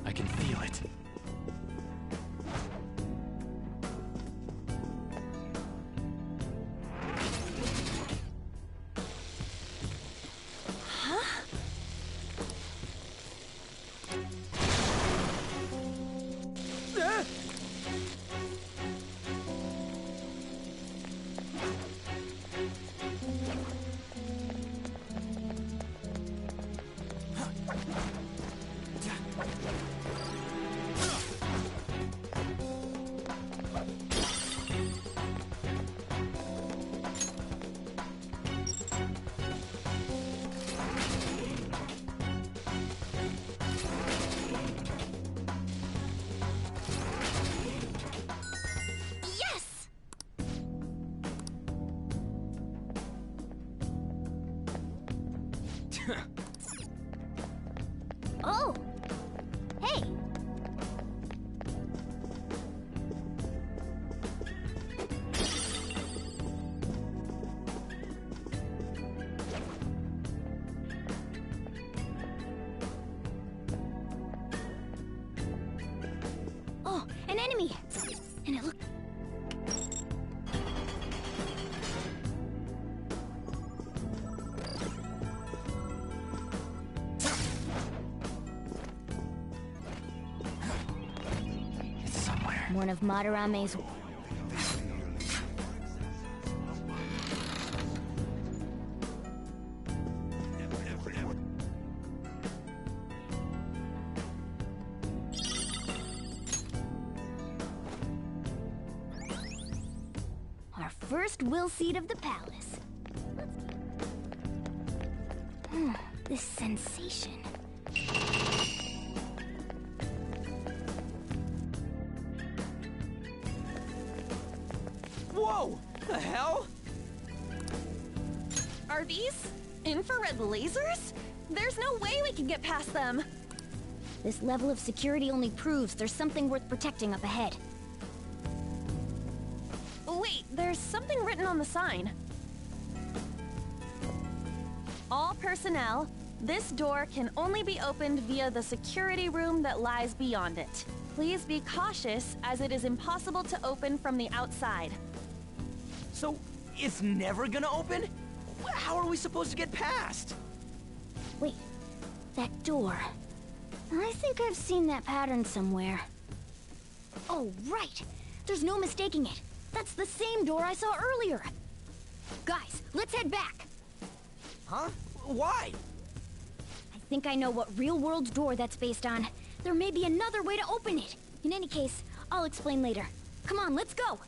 I can feel it. Oh! Hey! Oh, an enemy! And it looked... One of Madarame's... Our first will seat of the palace. This sensation... Whoa! The hell? Are these infrared lasers? There's no way we can get past them. This level of security only proves there's something worth protecting up ahead. Wait, there's something written on the sign. All personnel, this door can only be opened via the security room that lies beyond it. Please be cautious, as it is impossible to open from the outside. So, it's never gonna open? How are we supposed to get past? Wait, that door. I think I've seen that pattern somewhere. Oh, right! There's no mistaking it. That's the same door I saw earlier. Guys, let's head back. Huh? Why? I think I know what real-world door that's based on. There may be another way to open it. In any case, I'll explain later. Come on, let's go!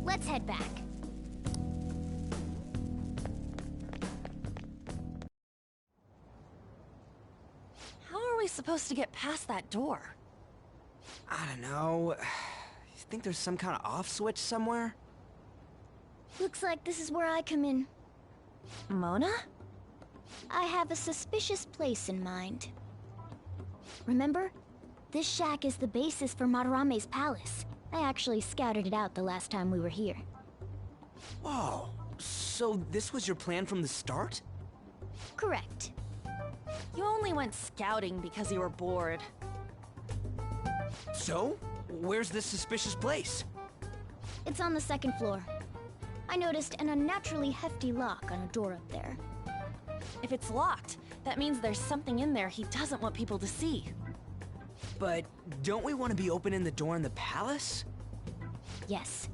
Let's head back. How are we supposed to get past that door? I don't know. You think there's some kind of off switch somewhere? Looks like this is where I come in. Mona? I have a suspicious place in mind. Remember? This shack is the basis for Madarame's palace. I actually scouted it out the last time we were here. Whoa. So this was your plan from the start? Correct. You only went scouting because you were bored. So? Where's this suspicious place? It's on the second floor. I noticed an unnaturally hefty lock on a door up there. If it's locked, that means there's something in there he doesn't want people to see. But don't we want to be opening the door in the palace? Yes.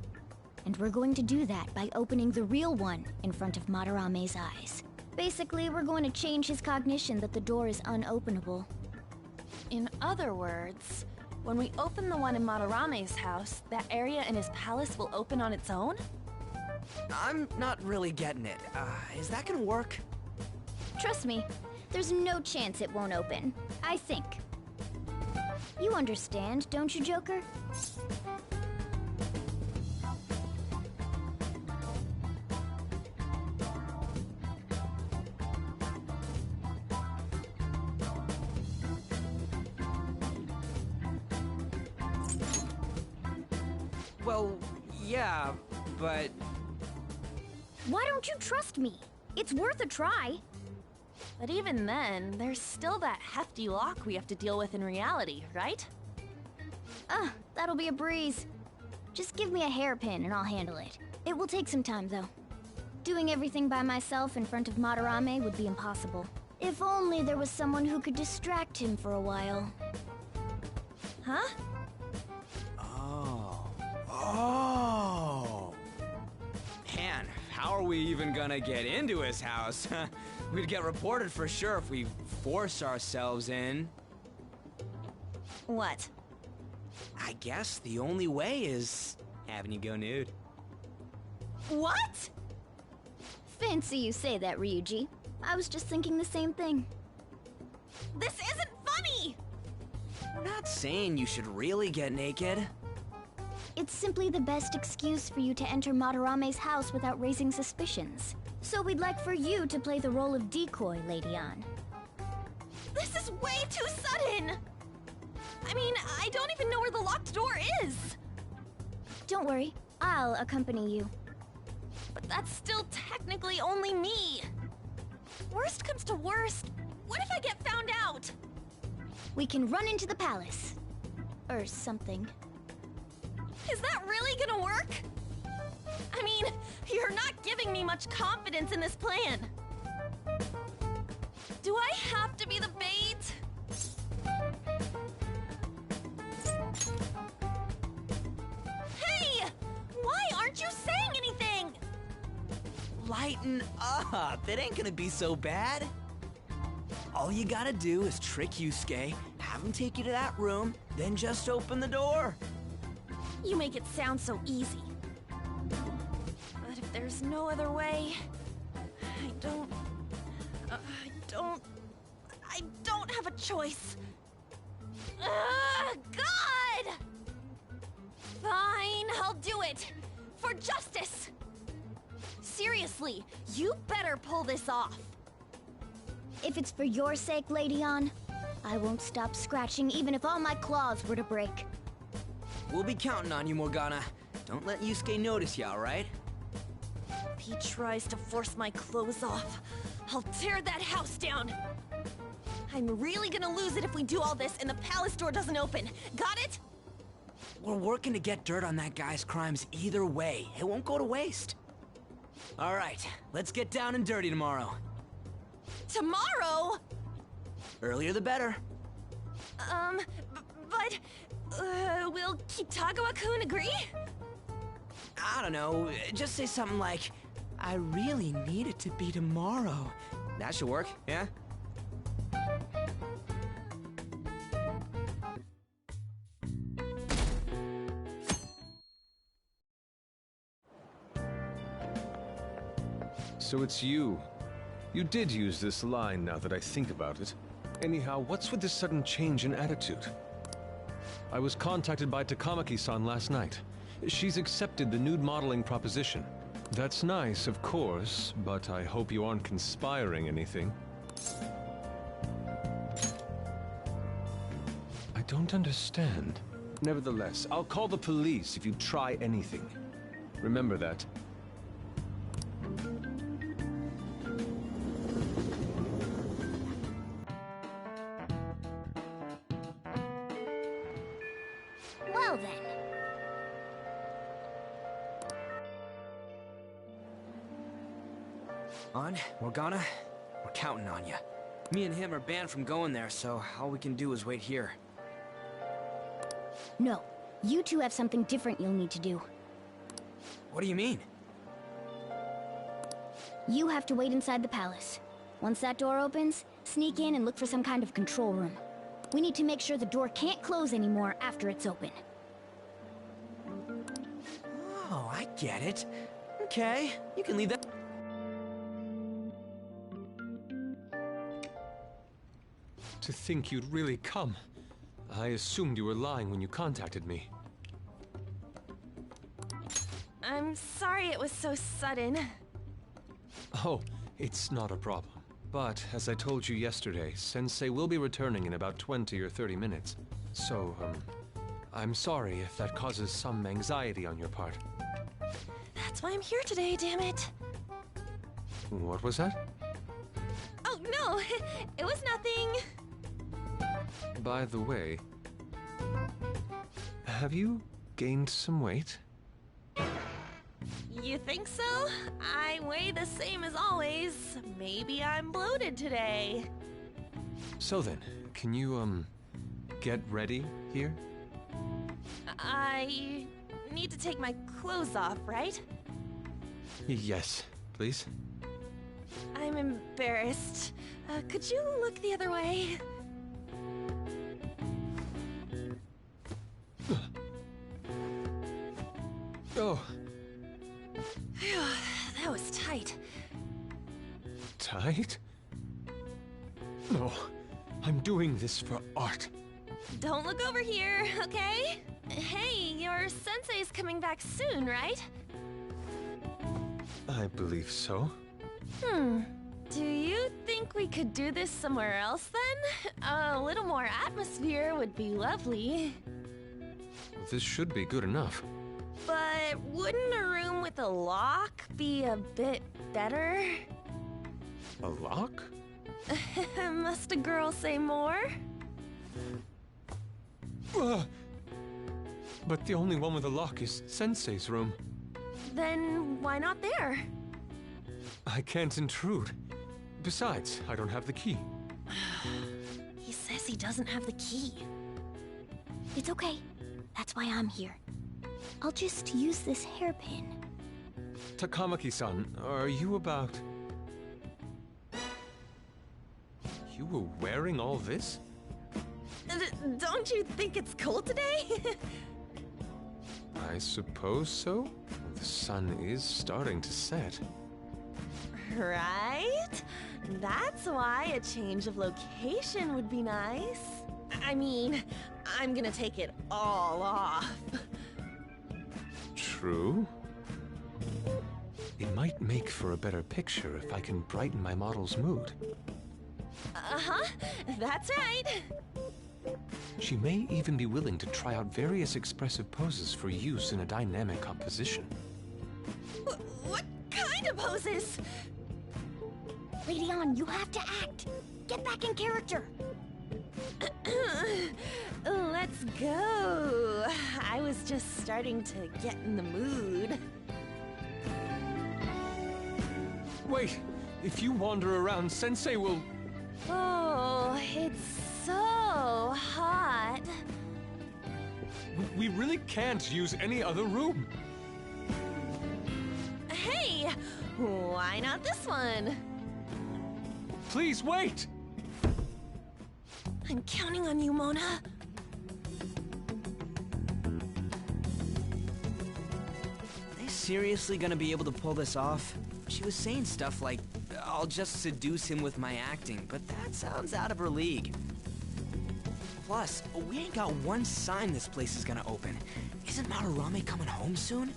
And we're going to do that by opening the real one in front of Madarame's eyes. Basically, we're going to change his cognition that the door is unopenable. In other words, when we open the one in Madarame's house, that area in his palace will open on its own? I'm not really getting it. Is that gonna work? Trust me, there's no chance it won't open. I think. You understand, don't you, Joker? Well, yeah, but... Why don't you trust me? It's worth a try. But even then, there's still that hefty lock we have to deal with in reality, right? That'll be a breeze. Just give me a hairpin and I'll handle it. It will take some time, though. Doing everything by myself in front of Madarame would be impossible. If only there was someone who could distract him for a while. Huh? Oh. Man, how are we even gonna get into his house? We'd get reported for sure if we force ourselves in. What? I guess the only way is having you go nude. What? Fancy you say that, Ryuji. I was just thinking the same thing. This isn't funny! We're not saying you should really get naked. It's simply the best excuse for you to enter Madarame's house without raising suspicions. So we'd like for you to play the role of decoy, Lady Ann. This is way too sudden! I mean, I don't even know where the locked door is! Don't worry, I'll accompany you. But that's still technically only me! Worst comes to worst, what if I get found out? We can run into the palace. Or something. Is that really gonna work? I mean, you're not giving me much confidence in this plan. Do I have to be the bait? Hey! Why aren't you saying anything? Lighten up, it ain't gonna be so bad. All you gotta do is trick Yusuke, have him take you to that room, then just open the door. You make it sound so easy. But if there's no other way, I don't have a choice. God! Fine, I'll do it. For justice. Seriously, you better pull this off. If it's for your sake, Lady Ann, I won't stop scratching even if all my claws were to break. We'll be counting on you, Morgana. Don't let Yusuke notice you, alright? If he tries to force my clothes off, I'll tear that house down. I'm really gonna lose it if we do all this and the palace door doesn't open. Got it? We're working to get dirt on that guy's crimes either way. It won't go to waste. Alright, let's get down and dirty tomorrow. Tomorrow? Earlier the better. But will Kitagawa-kun agree? I don't know, just say something like, I really need it to be tomorrow. That should work, yeah? So it's you. You did use this line now that I think about it. Anyhow, what's with this sudden change in attitude? I was contacted by Takamaki-san last night. She's accepted the nude modeling proposition. That's nice, of course, but I hope you aren't conspiring anything. I don't understand. Nevertheless, I'll call the police if you try anything. Remember that. Well then. Morgana, we're counting on you. Me and him are banned from going there, so all we can do is wait here. No, you two have something different you'll need to do. What do you mean? You have to wait inside the palace. Once that door opens, sneak in and look for some kind of control room. We need to make sure the door can't close anymore after it's open. Oh, I get it. Okay, you can leave that. To think you'd really come. I assumed you were lying when you contacted me. I'm sorry it was so sudden. Oh, it's not a problem. But, as I told you yesterday, Sensei will be returning in about 20 or 30 minutes. So, I'm sorry if that causes some anxiety on your part. That's why I'm here today, damn it. What was that? Oh, no, it was nothing. By the way, have you gained some weight? You think so? I weigh the same as always. Maybe I'm bloated today. So then, can you, get ready here? I need to take my clothes off, right? Yes, please. I'm embarrassed. Could you look the other way? Oh, Phew, that was tight. tight? No, I'm doing this for art. Don't look over here, okay? Hey, your sensei's coming back soon, right? I believe so. Do you think we could do this somewhere else then? A little more atmosphere would be lovely. This should be good enough. But wouldn't a room with a lock be a bit better? A lock? Must a girl say more? But the only one with a lock is Sensei's room. Then why not there? I can't intrude. Besides, I don't have the key. He says he doesn't have the key. It's okay. That's why I'm here. I'll just use this hairpin. Takamaki-san, are you about... You were wearing all this? Don't you think it's cold today? I suppose so. The sun is starting to set. Right? That's why a change of location would be nice. I mean, I'm gonna take it all off. True. It might make for a better picture if I can brighten my model's mood. Uh-huh, that's right. She may even be willing to try out various expressive poses for use in a dynamic composition. What kind of poses? Lady On, you have to act. Get back in character. Let's go. I was just starting to get in the mood. Wait! If you wander around, Sensei will... Oh, it's so hot. We really can't use any other room. Hey, why not this one? Please wait! I'm counting on you, Mona. Are they seriously gonna be able to pull this off? She was saying stuff like, I'll just seduce him with my acting, but that sounds out of her league. Plus, we ain't got one sign this place is gonna open. Isn't Madarame coming home soon?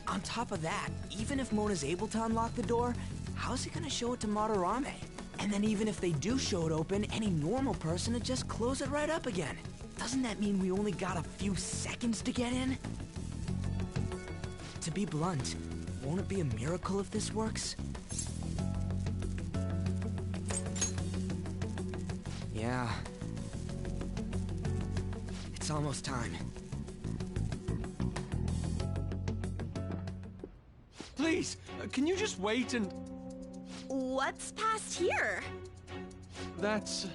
On top of that, even if Mona's able to unlock the door, how's he gonna show it to Madarame? And then even if they do show it open, any normal person would just close it right up again. Doesn't that mean we only got a few seconds to get in? To be blunt, won't it be a miracle if this works? Yeah. It's almost time. Please, can you just wait and... What's past here? That's...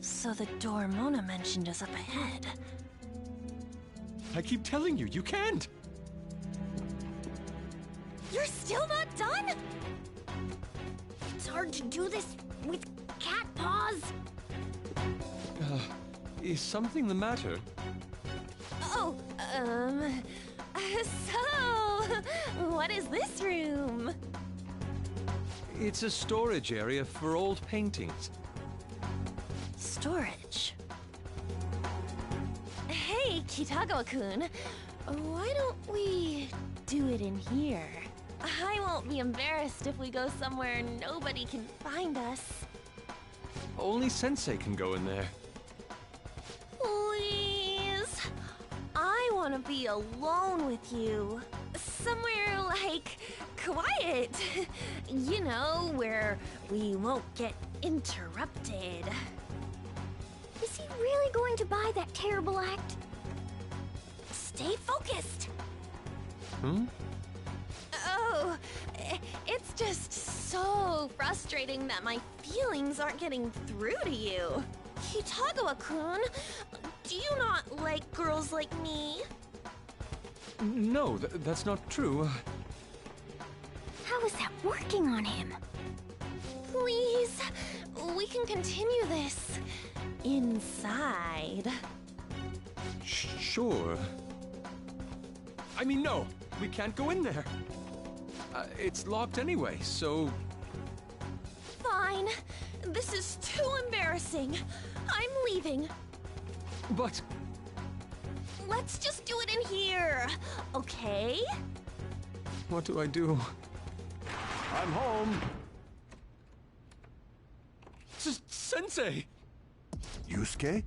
So the door Mona mentioned is up ahead. I keep telling you, you can't! You're still not done? It's hard to do this with cat paws. Is something the matter? Oh, so, what is this room? It's a storage area for old paintings. Storage. Hey, Kitagawa-kun, why don't we do it in here? I won't be embarrassed if we go somewhere nobody can find us. Only Sensei can go in there. Please? want to be alone with you. Somewhere, like, quiet. You know, where we won't get interrupted. Is he really going to buy that terrible act? Stay focused. Hmm? Oh, it's just so frustrating that my feelings aren't getting through to you. Kitagawa-kun, do you not like girls like me? No, that's not true. How is that working on him? Please, we can continue this inside. Sure. I mean, no, we can't go in there. It's locked anyway, so... Fine. This is too embarrassing. I'm leaving. But... Let's just do it in here, okay? what do I do? I'm home. Sensei! Yusuke?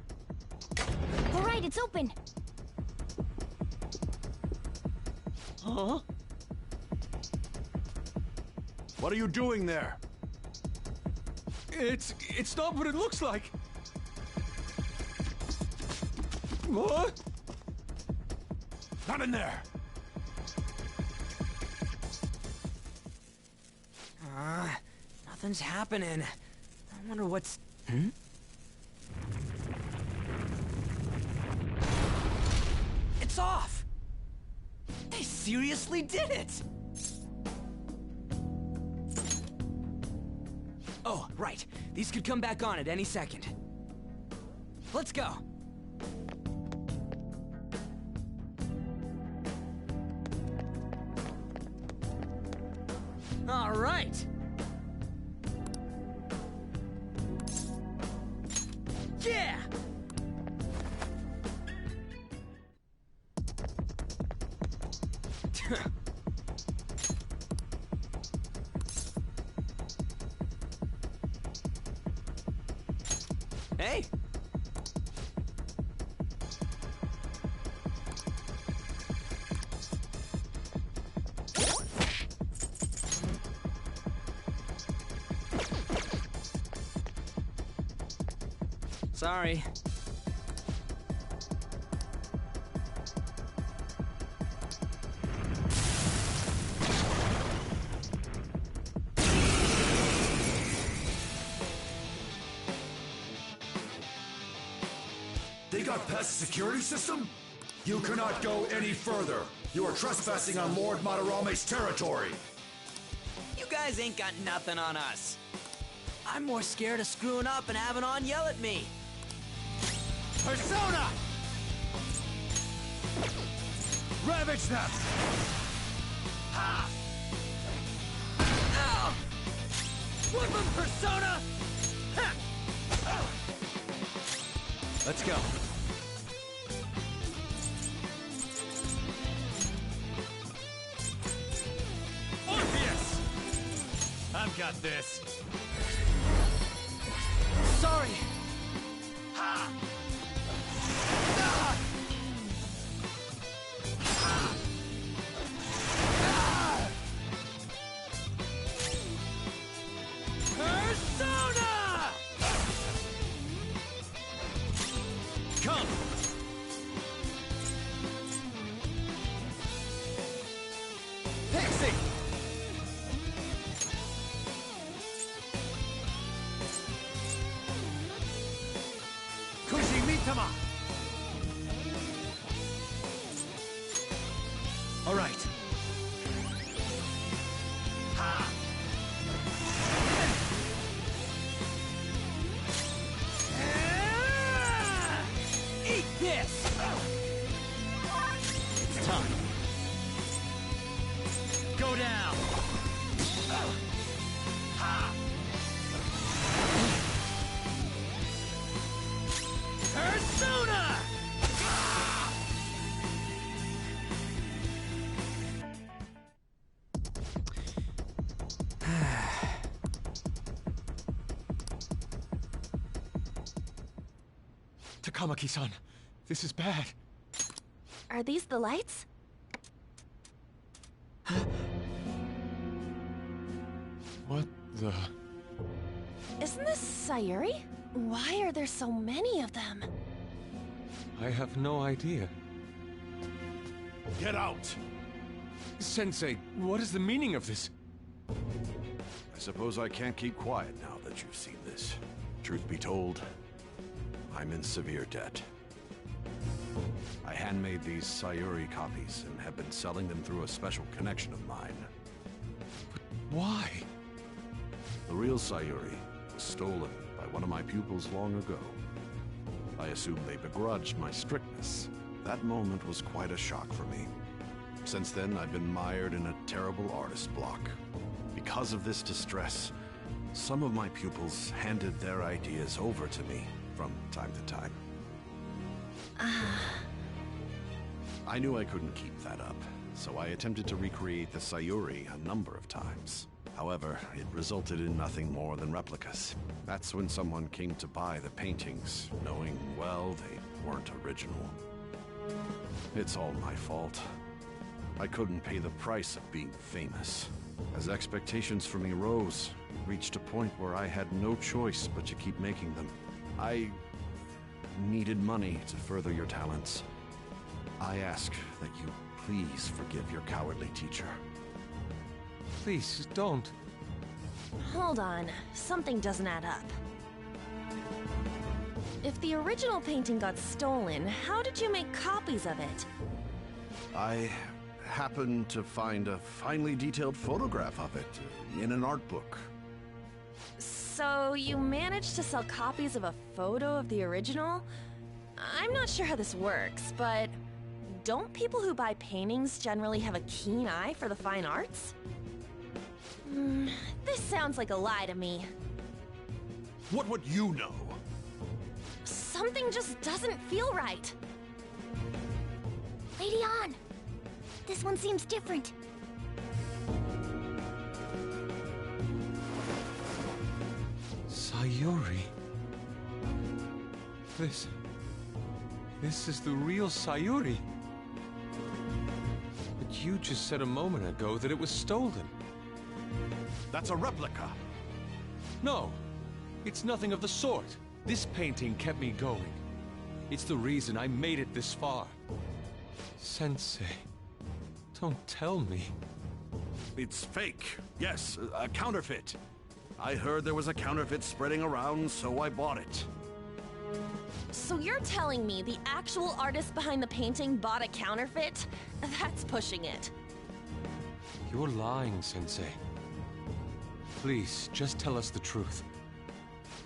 All right, it's open. Huh? What are you doing there? It's not what it looks like. What? Not in there! Nothing's happening. I wonder what's... It's off! They seriously did it! Oh, right. These could come back on at any second. Let's go! All right! Yeah! Hey! Sorry. They got past the security system? You cannot go any further. You are trespassing on Lord Madarame's territory. You guys ain't got nothing on us. I'm more scared of screwing up and having On yell at me. Persona! Ravage them! Ha! Ow! Woodman Persona! Ha! Let's go. Orpheus! I've got this. Sorry. Ha! Persona! Come! Pixie! Kushimitama! All right. Ha! Eat this! It's time. Go down. Ha! Persona! Takamaki-san, this is bad. Are these the lights? What the... Isn't this Sayuri? Why are there so many of them? I have no idea. Get out! Sensei, what is the meaning of this? I suppose I can't keep quiet now that you've seen this. Truth be told, I'm in severe debt. I handmade these Sayuri copies and have been selling them through a special connection of mine. Why? The real Sayuri was stolen by one of my pupils long ago. I assume they begrudged my strictness. That moment was quite a shock for me. Since then, I've been mired in a terrible artist block. Because of this distress, some of my pupils handed their ideas over to me from time to time. I knew I couldn't keep that up, so I attempted to recreate the Sayuri a number of times. However, it resulted in nothing more than replicas. That's when someone came to buy the paintings, knowing, well, they weren't original. It's all my fault. I couldn't pay the price of being famous. As expectations for me rose, it reached a point where I had no choice but to keep making them. I needed money to further your talents. I ask that you please forgive your cowardly teacher. Please, don't. Hold on, something doesn't add up. If the original painting got stolen, how did you make copies of it? I happened to find a finely detailed photograph of it in an art book. So you managed to sell copies of a photo of the original? I'm not sure how this works, but don't people who buy paintings generally have a keen eye for the fine arts? This sounds like a lie to me. What would you know? Something just doesn't feel right. Lady On! This one seems different. Sayuri. This is the real Sayuri. But you just said a moment ago that it was stolen. That's a replica. No, it's nothing of the sort. This painting kept me going. It's the reason I made it this far. Sensei, don't tell me. It's fake. Yes, a counterfeit. I heard there was a counterfeit spreading around, so I bought it. So you're telling me the actual artist behind the painting bought a counterfeit? That's pushing it. You're lying, Sensei. Please, just tell us the truth.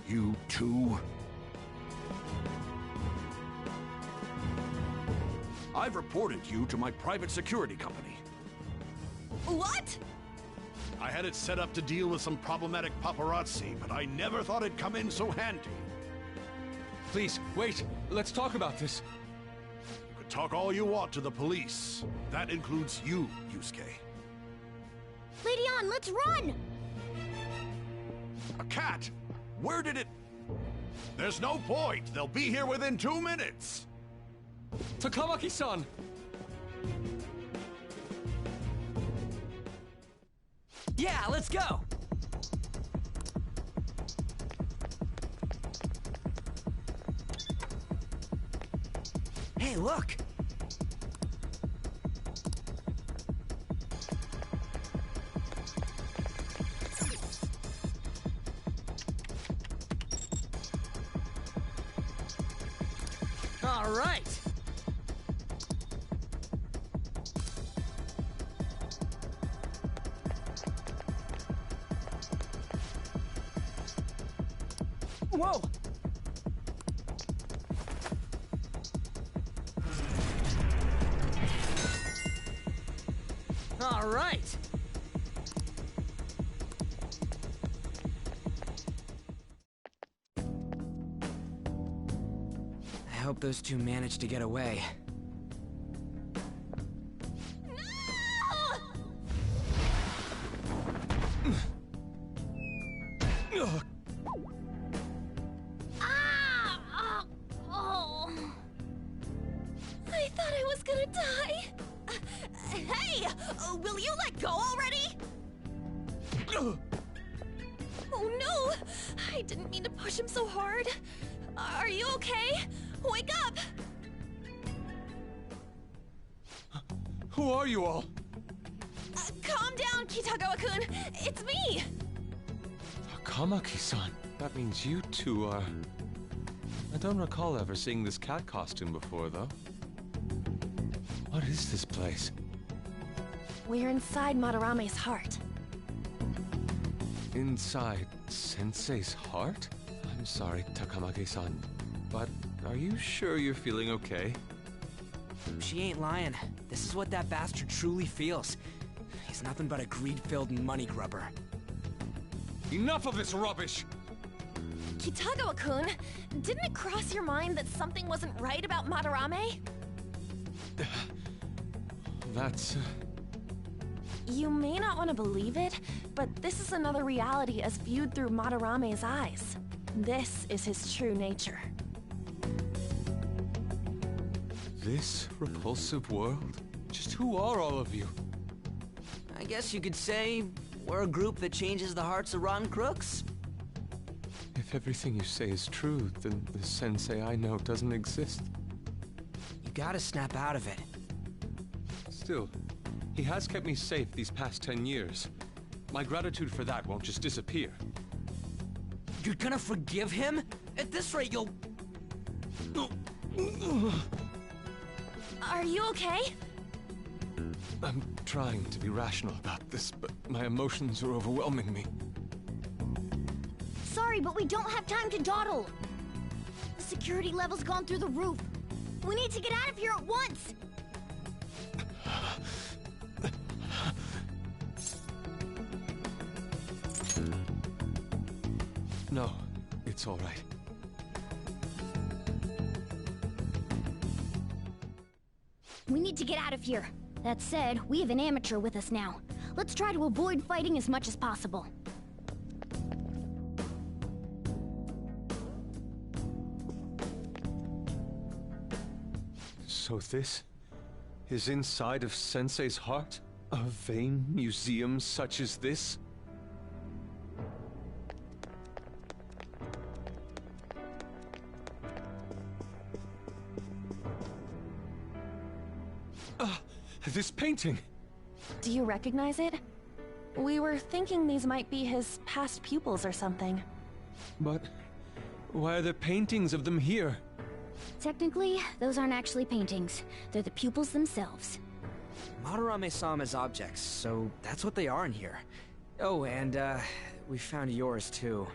You too? I've reported you to my private security company. What? I had it set up to deal with some problematic paparazzi, but I never thought it'd come in so handy. Please, wait. Let's talk about this. You could talk all you want to the police. That includes you, Yusuke. Lady On, let's run! A cat? Where did it... There's no point. They'll be here within 2 minutes. Takamaki-san! Yeah, let's go! Hey, look! All right! Whoa! All right! I hope those two managed to get away. I thought I was gonna die. Hey! Will you let go already? Oh no! I didn't mean to push him so hard. Are you okay? Wake up! Who are you all? Calm down, Kitagawa-kun. It's me! Takamaki-san. That means you two are... I don't recall ever seeing this cat costume before, though. What is this place? We're inside Madarame's heart. Inside Sensei's heart? I'm sorry, Takamaki-san, but are you sure you're feeling okay? She ain't lying. This is what that bastard truly feels. He's nothing but a greed-filled money grubber. Enough of this rubbish! Kitagawa-kun, didn't it cross your mind that something wasn't right about Madarame? That's... You may not want to believe it, but this is another reality as viewed through Madarame's eyes. This is his true nature. This repulsive world? Just who are all of you? I guess you could say we're a group that changes the hearts of rotten crooks. If everything you say is true, then the sensei I know doesn't exist. You gotta snap out of it. Still, he has kept me safe these past 10 years. My gratitude for that won't just disappear. You're gonna forgive him? At this rate, you'll... Are you okay? I'm trying to be rational about this, but my emotions are overwhelming me. Sorry, but we don't have time to dawdle. The security level's gone through the roof. We need to get out of here at once. No, it's all right. We need to get out of here. That said, we have an amateur with us now. Let's try to avoid fighting as much as possible. So this is inside of Sensei's heart? A vain museum such as this? This painting! Do you recognize it? We were thinking these might be his past pupils or something. But why are there paintings of them here? Technically, those aren't actually paintings. They're the pupils themselves. Madarame saw them as objects, so that's what they are in here. Oh, and, we found yours, too.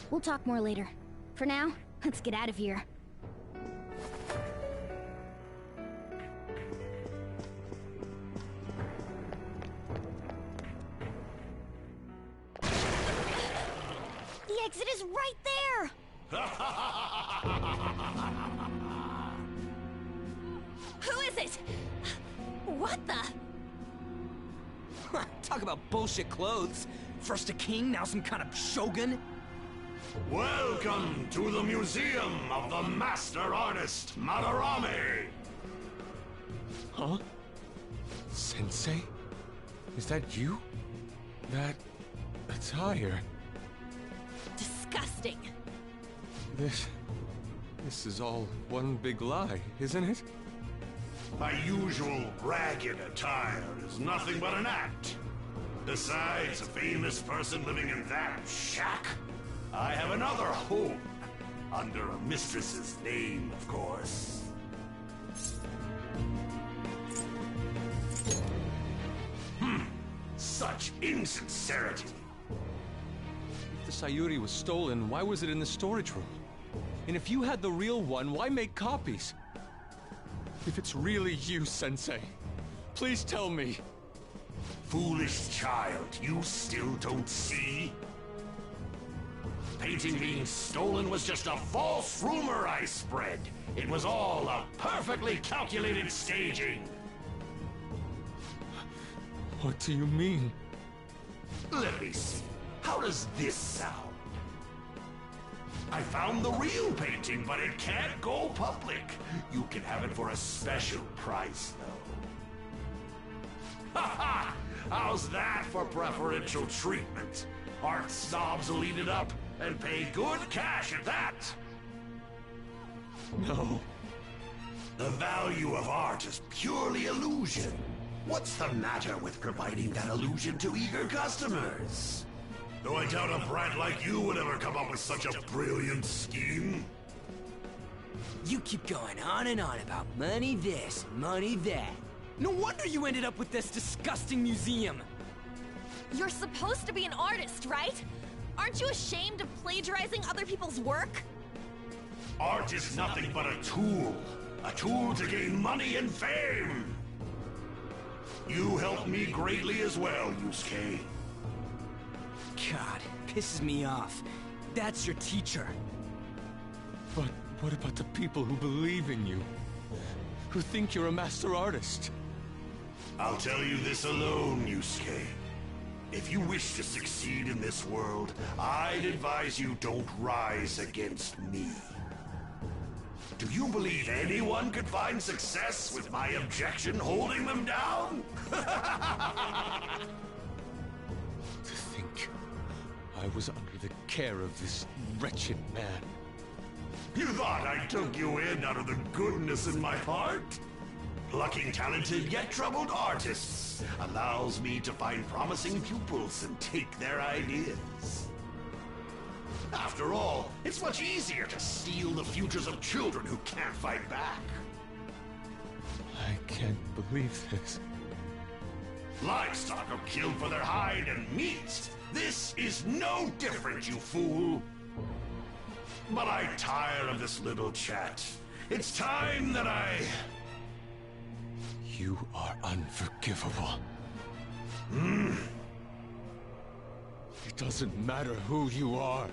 We'll talk more later. For now, let's get out of here. The exit is right there! Who is it? What the? Talk about bullshit clothes. First a king, now some kind of shogun. Welcome to the Museum of the Master Artist, Madarame! Huh? Sensei? Is that you? That attire? Disgusting. This is all one big lie, isn't it? My usual ragged attire is nothing but an act. Besides a famous person living in that shack, I have another home, under a mistress's name, of course. Such insincerity. If the Sayuri was stolen, why was it in the storage room? And if you had the real one, why make copies? If it's really you, Sensei, please tell me. Foolish child, you still don't see? Painting being stolen was just a false rumor I spread. It was all a perfectly calculated staging. What do you mean? Let me see. How does this sound? I found the real painting, but it can't go public. You can have it for a special price, though. Ha ha! How's that for preferential treatment? Art snobs will eat it up and pay good cash at that. No. The value of art is purely illusion. What's the matter with providing that illusion to eager customers? Though I doubt a brat like you would ever come up with such a brilliant scheme. You keep going on and on about money this, money that. No wonder you ended up with this disgusting museum. You're supposed to be an artist, right? Aren't you ashamed of plagiarizing other people's work? Art is nothing but a tool. A tool to gain money and fame. You helped me greatly as well, Yusuke. God, pisses me off. That's your teacher. But what about the people who believe in you? Who think you're a master artist? I'll tell you this alone, Yusuke. If you wish to succeed in this world, I'd advise you don't rise against me. Do you believe anyone could find success with my objection holding them down? To think I was under the care of this wretched man. You thought I took you in out of the goodness in my heart? Plucking talented yet troubled artists allows me to find promising pupils and take their ideas. After all, it's much easier to steal the futures of children who can't fight back. I can't believe this. Livestock are killed for their hide and meat. This is no different, you fool. But I tire of this little chat. It's time that I... You are unforgivable. It doesn't matter who you are.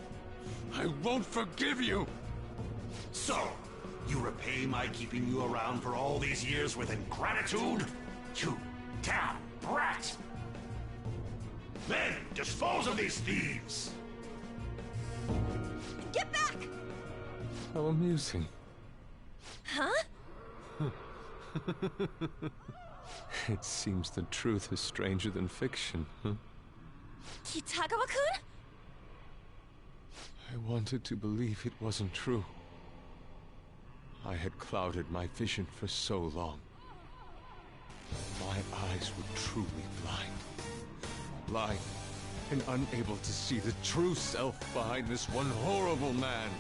I won't forgive you! So, you repay my keeping you around for all these years with ingratitude? You damn brat! Then, dispose of these thieves! Get back! How amusing. Huh? It seems the truth is stranger than fiction, huh? Kitagawa-kun? I wanted to believe it wasn't true. I had clouded my vision for so long. My eyes were truly blind. Blind and unable to see the true self behind this one horrible man.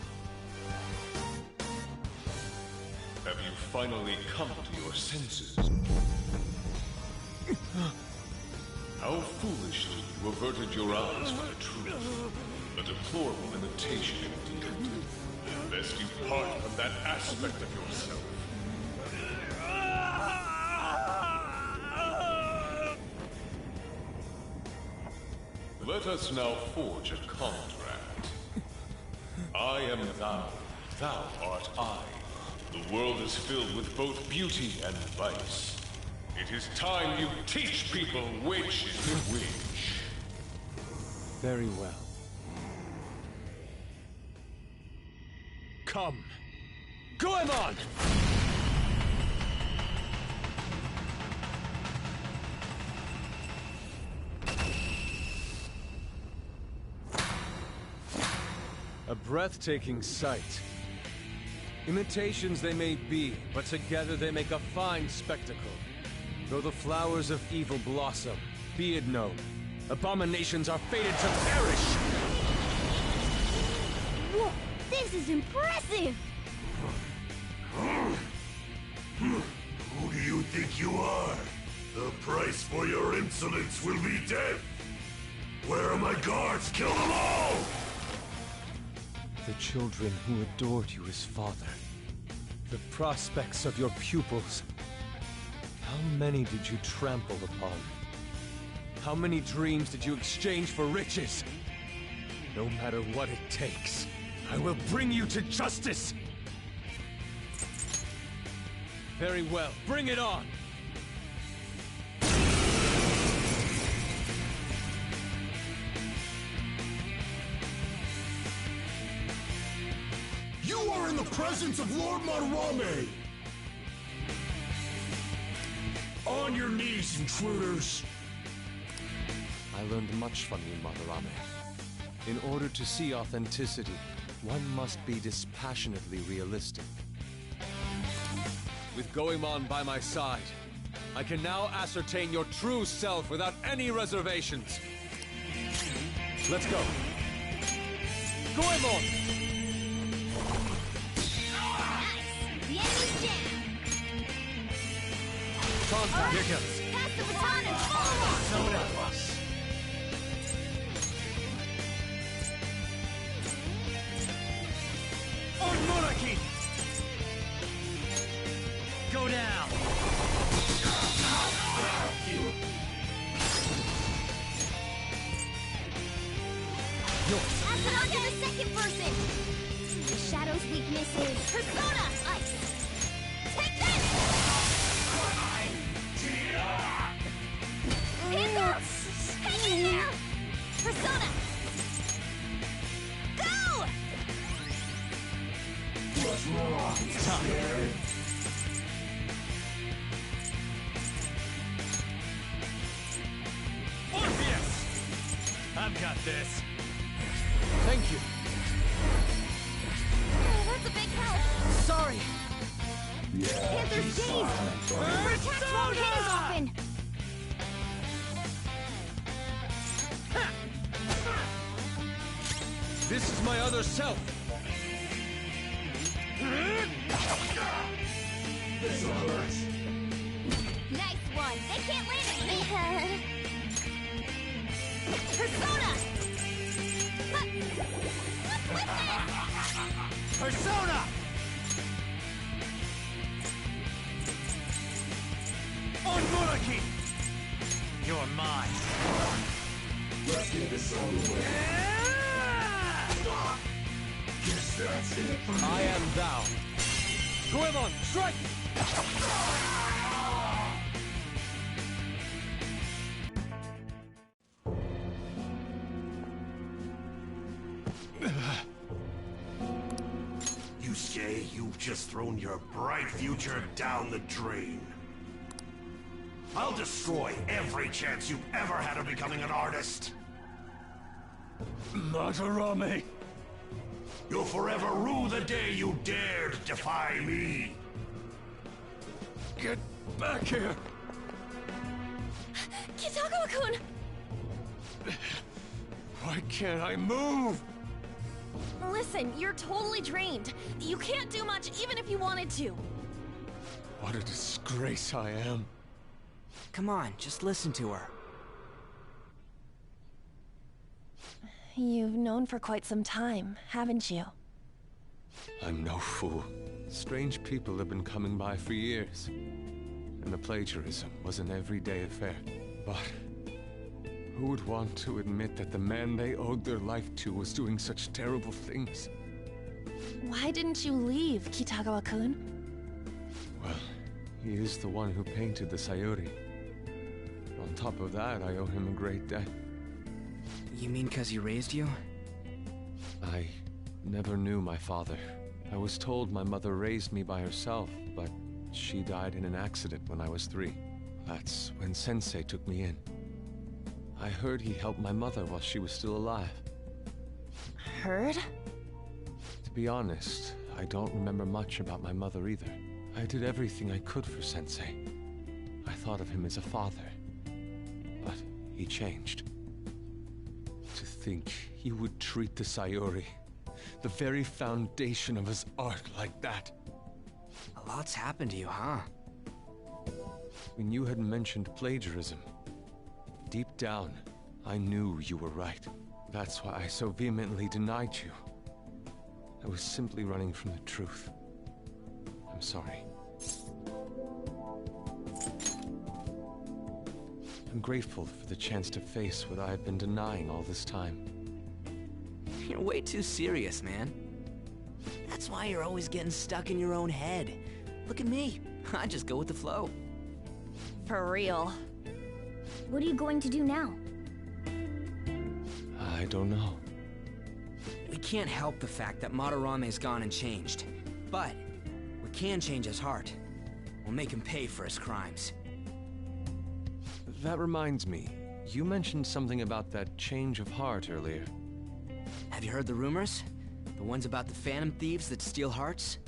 Have you finally come to your senses? How foolishly you averted your eyes from the truth. A deplorable imitation indeed. Lest you part from that aspect of yourself. Let us now forge a contract. I am thou, thou art I. The world is filled with both beauty and vice. It is time you teach people which is which. Very well. Come. Goemon! A breathtaking sight. Imitations they may be, but together they make a fine spectacle. Though the flowers of evil blossom, be it known, abominations are fated to perish! Whoa, this is impressive! Who do you think you are? The price for your insolence will be death! Where are my guards? Kill them all! The children who adored you as father. The prospects of your pupils. How many did you trample upon? How many dreams did you exchange for riches? No matter what it takes, I will bring you to justice! Very well, bring it on! You are in the presence of Lord Madarame! On your knees, intruders! I learned much from you, Madarame. In order to see authenticity, one must be dispassionately realistic. With Goemon by my side, I can now ascertain your true self without any reservations. Let's go. Goemon! The enemy's down. Contact, here comes. Pass the baton and follow on. Someone else. On Monarchy! Go down! Pass it on to the second person. The Shadow's weakness is Persona Ice. Take this! Pickles! Hang in there! Persona! Go! Orpheus! I've got this. Thank you. Oh, that's a big help. Sorry. Panther's dazed. Her attack won't hit as often. This is my other self. Nice one. They can't land it. Persona! Persona! On Monarchy! You're mine. Let's get this on the way. Guess that's it. I am thou. Goemon, strike! You say you've just thrown your bright future down the drain. I'll destroy every chance you've ever had of becoming an artist. Madarame! You'll forever rue the day you dared defy me. Get back here! Kitagawa-kun! Why can't I move? Listen, you're totally drained. You can't do much even if you wanted to. What a disgrace I am. Come on, just listen to her. You've known for quite some time, haven't you? I'm no fool. Strange people have been coming by for years. And the plagiarism was an everyday affair. But who would want to admit that the man they owed their life to was doing such terrible things? Why didn't you leave, Kitagawa-kun? Well, he is the one who painted the Sayuri. On top of that, I owe him a great debt. You mean 'cause he raised you? I never knew my father. I was told my mother raised me by herself, but she died in an accident when I was 3. That's when Sensei took me in. I heard he helped my mother while she was still alive. Heard? To be honest, I don't remember much about my mother either. I did everything I could for Sensei. I thought of him as a father. But he changed. To think he would treat the Sayuri, the very foundation of his art, like that. A lot's happened to you, huh? When you had mentioned plagiarism, deep down, I knew you were right. That's why I so vehemently denied you. I was simply running from the truth. I'm sorry. I'm grateful for the chance to face what I have been denying all this time. You're way too serious, man. That's why you're always getting stuck in your own head. Look at me. I just go with the flow. For real. What are you going to do now? I don't know. We can't help the fact that Madarame's gone and changed. But we can change his heart. We'll make him pay for his crimes. That reminds me, you mentioned something about that change of heart earlier. Have you heard the rumors? The ones about the phantom thieves that steal hearts?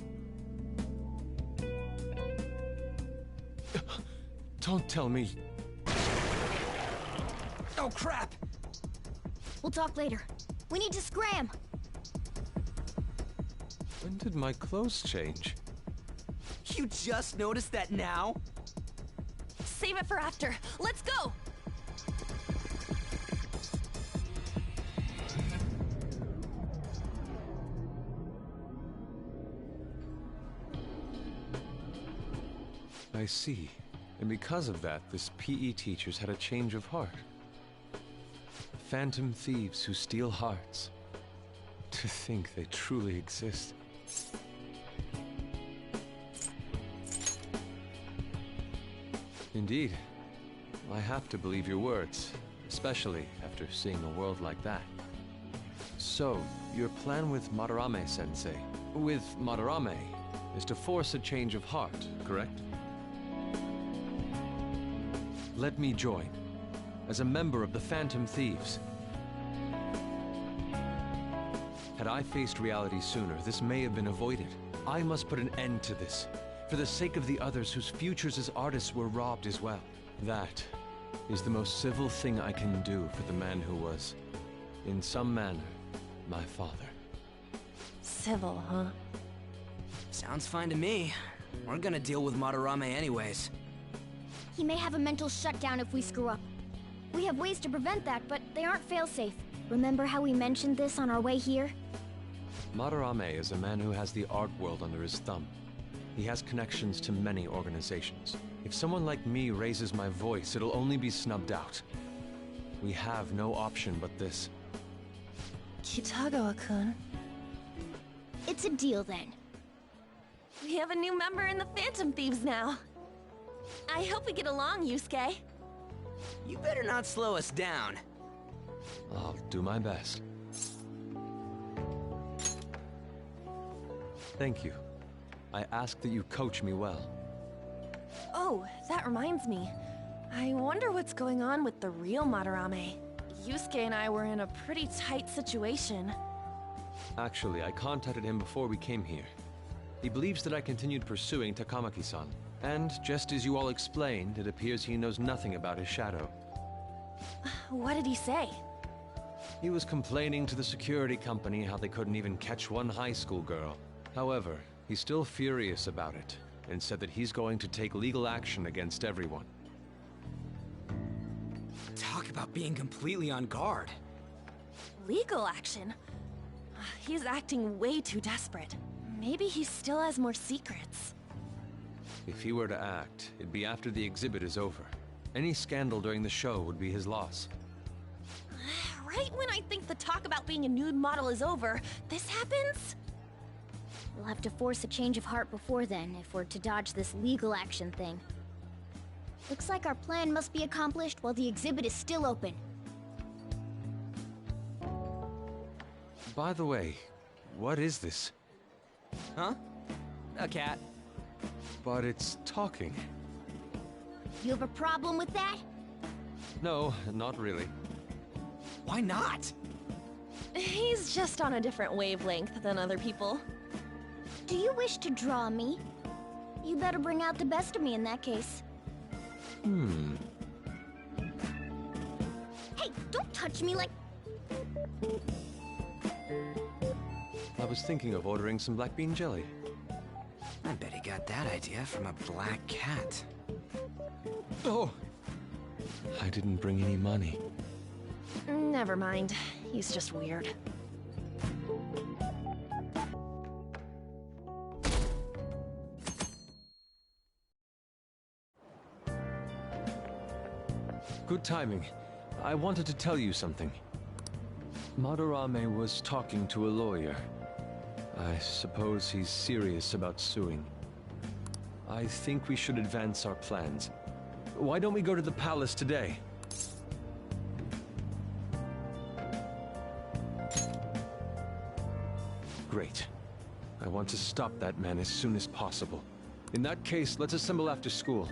Don't tell me. Oh, crap! We'll talk later. We need to scram! When did my clothes change? You just noticed that now? Save it for after. Let's go! I see. And because of that, this PE teacher's had a change of heart. Phantom thieves who steal hearts. To think they truly exist. Indeed. I have to believe your words, especially after seeing a world like that. So, your plan with Madarame-sensei, with Madarame, is to force a change of heart, correct? Let me join, as a member of the Phantom Thieves. Had I faced reality sooner, this may have been avoided. I must put an end to this, for the sake of the others whose futures as artists were robbed as well. That is the most civil thing I can do for the man who was, in some manner, my father. Civil, huh? Sounds fine to me. We're gonna deal with Madarame anyways. He may have a mental shutdown if we screw up. We have ways to prevent that, but they aren't fail-safe. Remember how we mentioned this on our way here? Madarame is a man who has the art world under his thumb. He has connections to many organizations. If someone like me raises my voice, it'll only be snubbed out. We have no option but this. Kitagawa-kun. It's a deal then. We have a new member in the Phantom Thieves now. I hope we get along, Yusuke. You better not slow us down. I'll do my best. Thank you. I ask that you coach me well. Oh, that reminds me. I wonder what's going on with the real Madarame. Yusuke and I were in a pretty tight situation. Actually, I contacted him before we came here. He believes that I continued pursuing Takamaki-san. And, just as you all explained, it appears he knows nothing about his shadow. What did he say? He was complaining to the security company how they couldn't even catch one high school girl. However, he's still furious about it, and said that he's going to take legal action against everyone. Talk about being completely on guard. Legal action? He's acting way too desperate. Maybe he still has more secrets. If he were to act, it'd be after the exhibit is over. Any scandal during the show would be his loss. Right when I think the talk about being a nude model is over, this happens? We'll have to force a change of heart before then, if we're to dodge this legal action thing. Looks like our plan must be accomplished while the exhibit is still open. By the way, what is this? Huh? A cat. But it's talking. You have a problem with that? No, not really. Why not? He's just on a different wavelength than other people. Do you wish to draw me? You better bring out the best of me in that case. Hey, don't touch me like... I was thinking of ordering some black bean jelly. I bet he got that idea from a black cat. Oh! I didn't bring any money. Never mind. He's just weird. Good timing. I wanted to tell you something. Madarame was talking to a lawyer. I suppose he's serious about suing. I think we should advance our plans. Why don't we go to the palace today? Great. I want to stop that man as soon as possible. In that case, let's assemble after school.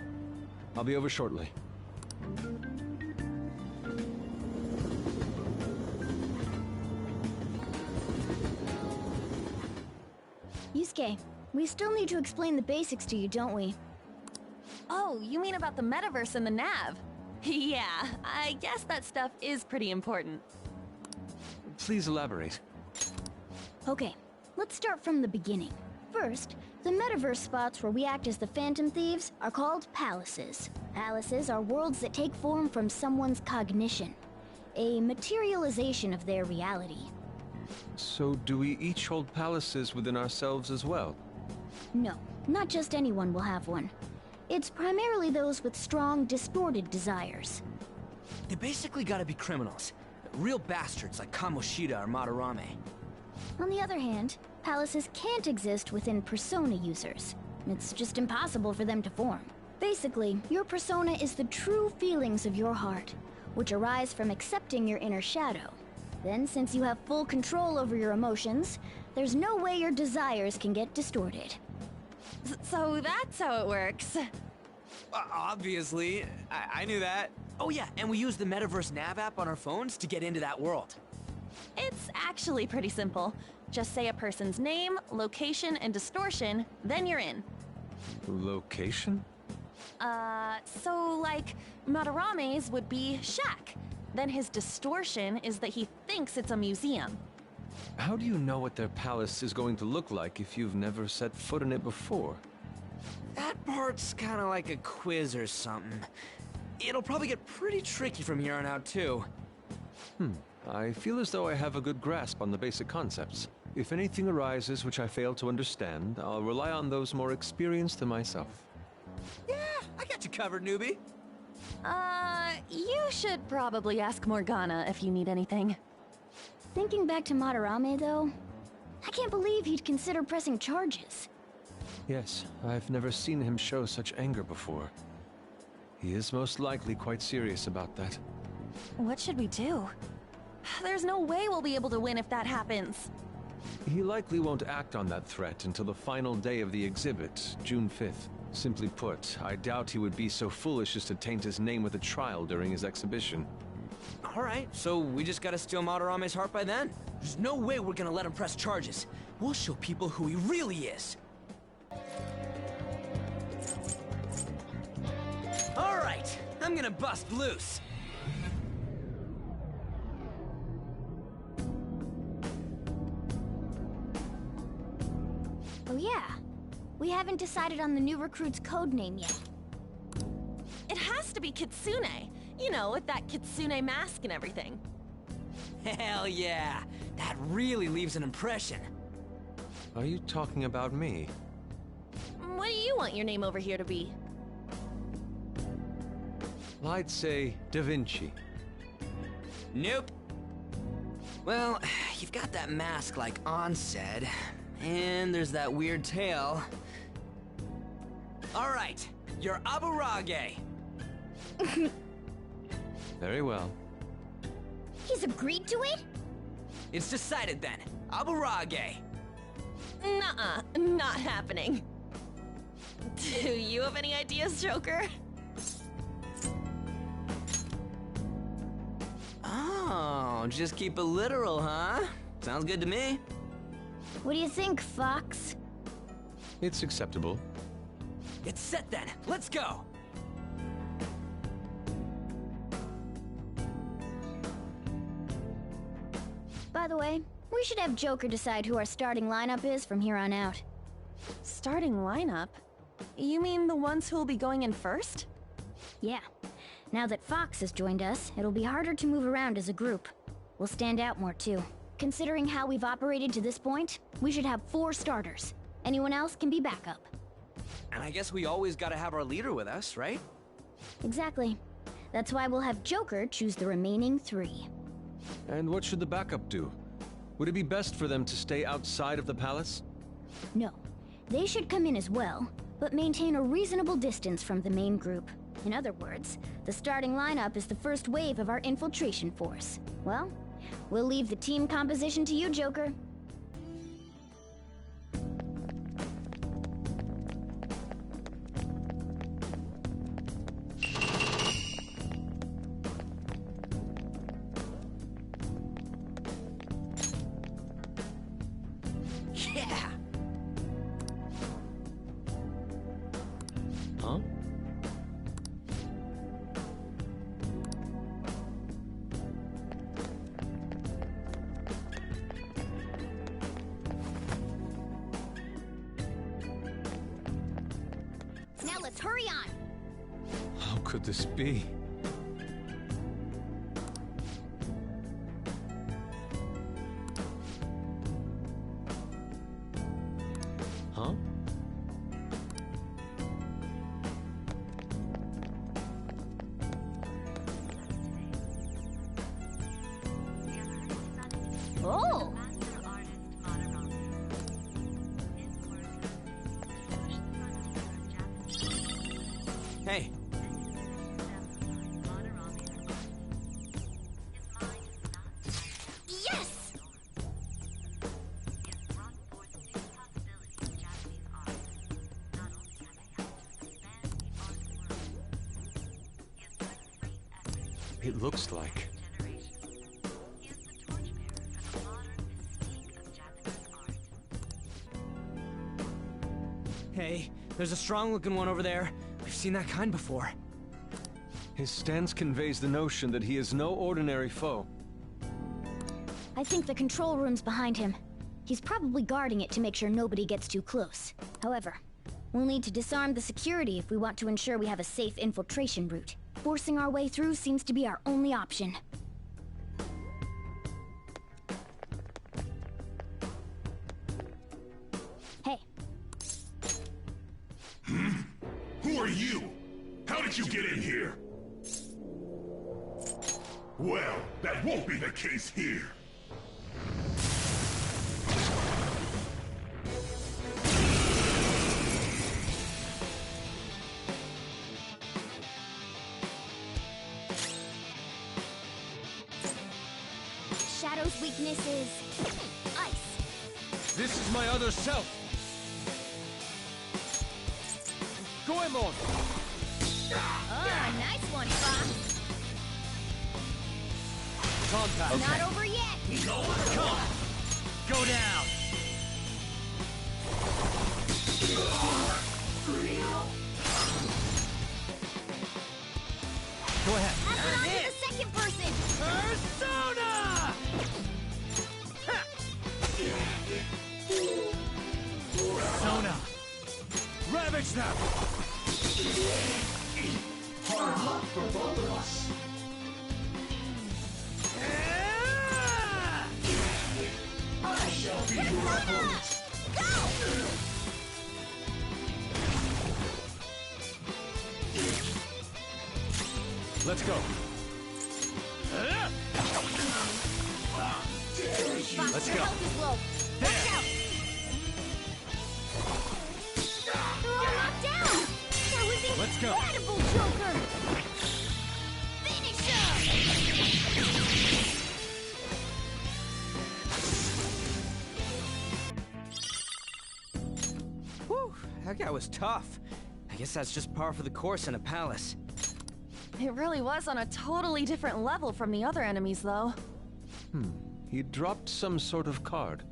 I'll be over shortly. Yusuke, we still need to explain the basics to you, don't we? Oh, you mean about the metaverse and the nav? Yeah, I guess that stuff is pretty important. Please elaborate. Okay, let's start from the beginning. First, the metaverse spots where we act as the Phantom Thieves are called palaces. Palaces are worlds that take form from someone's cognition, a materialization of their reality. So do we each hold palaces within ourselves as well? No, not just anyone will have one. It's primarily those with strong, distorted desires. They basically gotta be criminals. Real bastards like Kamoshida or Madarame. On the other hand, palaces can't exist within persona users. It's just impossible for them to form. Basically, your persona is the true feelings of your heart, which arise from accepting your inner shadow. Then, since you have full control over your emotions, there's no way your desires can get distorted. So that's how it works. Obviously, I knew that. Oh yeah, and we use the Metaverse Nav app on our phones to get into that world. It's actually pretty simple. Just say a person's name, location, and distortion, then you're in. Location? So like, Madarame's would be shack. Then his distortion is that he thinks it's a museum. How do you know what their palace is going to look like if you've never set foot in it before? That part's kinda like a quiz or something. It'll probably get pretty tricky from here on out, too. I feel as though I have a good grasp on the basic concepts. If anything arises which I fail to understand, I'll rely on those more experienced than myself. Yeah, I got you covered, newbie. You should probably ask Morgana if you need anything. Thinking back to Madarame, though, I can't believe he'd consider pressing charges. Yes, I've never seen him show such anger before. He is most likely quite serious about that. What should we do? There's no way we'll be able to win if that happens. He likely won't act on that threat until the final day of the exhibit, June 5th. Simply put, I doubt he would be so foolish as to taint his name with a trial during his exhibition. Alright, so we just gotta steal Madarame's heart by then? There's no way we're gonna let him press charges. We'll show people who he really is. Alright, I'm gonna bust loose. Oh yeah, we haven't decided on the new recruit's code name yet. It has to be Kitsune. You know, with that Kitsune mask and everything. Hell yeah, that really leaves an impression. Are you talking about me? What do you want your name over here to be? I'd say Da Vinci. Nope. Well, you've got that mask like On said, and there's that weird tail. Alright, you're Aburage. Very well. He's agreed to it? It's decided then. Aburage. Nuh-uh, not happening. Do you have any ideas, Joker? Oh, just keep it literal, huh? Sounds good to me. What do you think, Fox? It's acceptable. It's set then. Let's go. By the way, we should have Joker decide who our starting lineup is from here on out. Starting lineup? You mean the ones who'll be going in first? Yeah. Now that Fox has joined us, it'll be harder to move around as a group. We'll stand out more too. Considering how we've operated to this point, we should have 4 starters. Anyone else can be backup. And I guess we always gotta have our leader with us, right? Exactly. That's why we'll have Joker choose the remaining 3. And what should the backup do? Would it be best for them to stay outside of the palace? No. They should come in as well, but maintain a reasonable distance from the main group. In other words, the starting lineup is the first wave of our infiltration force. Well, we'll leave the team composition to you, Joker. palace. Hurry on! How could this be? Huh? Oh! Hey, Yes! It looks like... hey, there's a strong-looking one over there. We've seen that kind before. His stance conveys the notion that he is no ordinary foe. I think the control room's behind him. He's probably guarding it to make sure nobody gets too close. However, we'll need to disarm the security if we want to ensure we have a safe infiltration route. Forcing our way through seems to be our only option. Hey, Who are you? How did you get in here? Well, that won't be the case here. Shadow's weakness is ice. This is my other self! Goemon! Ah, nice one, Fox. Contact! Not over yet. Come on! Go down! Go ahead! Pass it on to the second person. Persona! Persona! Ravage them! Hard luck for both of us. I shall be your opponent. Go! Let's go! Fox, Let's your go. health is low. Watch out! They're all knocked down! That was Let's go. incredible, Joker! Finish him! Whew, that guy was tough. I guess that's just par for the course in a palace. It really was on a totally different level from the other enemies, though. He dropped some sort of card.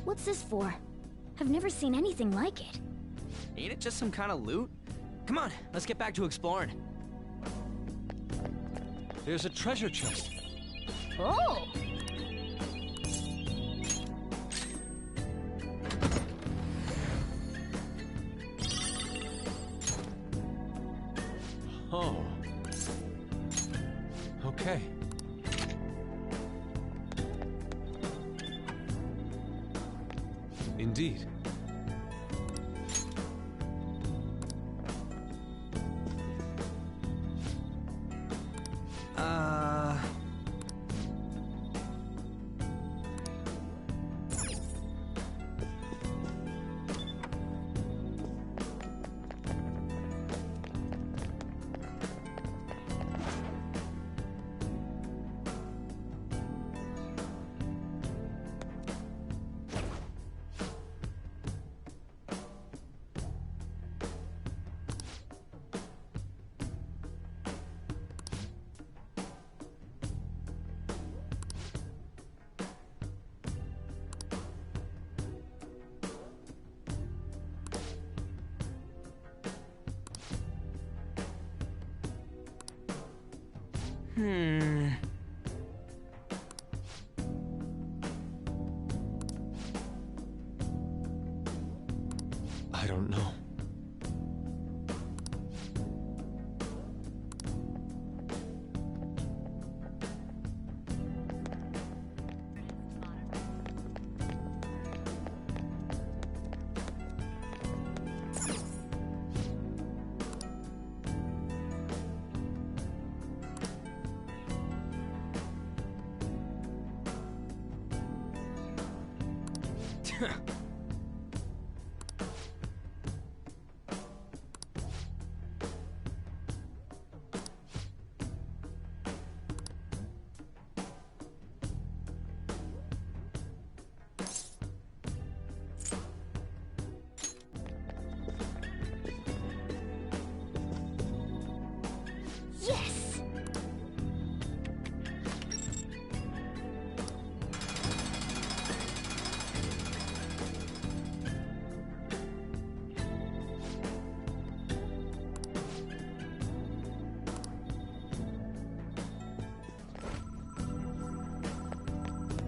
What's this for? I've never seen anything like it. Ain't it just some kind of loot? Come on, let's get back to exploring. There's a treasure chest. Oh! Oh. Okay. Indeed. I don't know. Yes!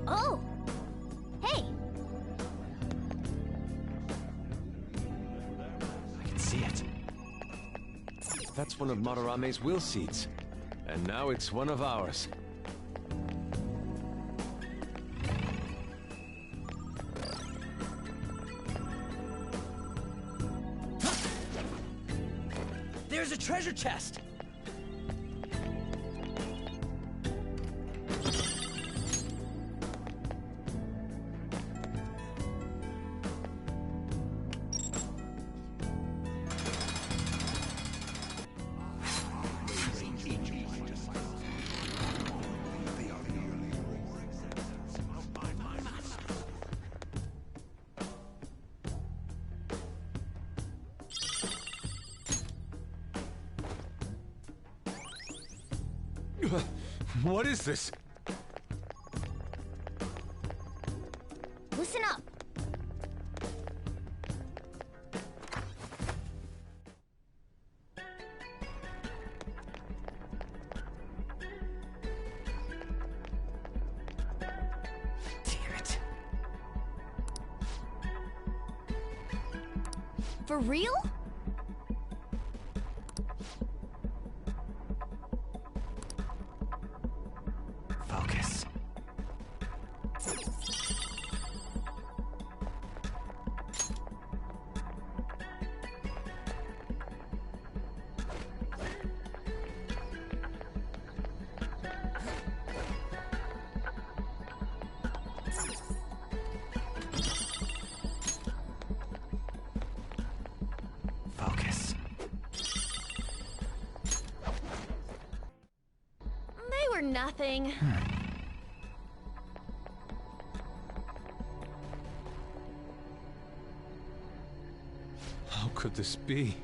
Oh! Hey! I can see it. That's one of Madarame's will seeds. And now it's one of ours. There's a treasure chest! What is this? Listen up! Damn it. For real? Focus. Focus. They were nothing. How could this be?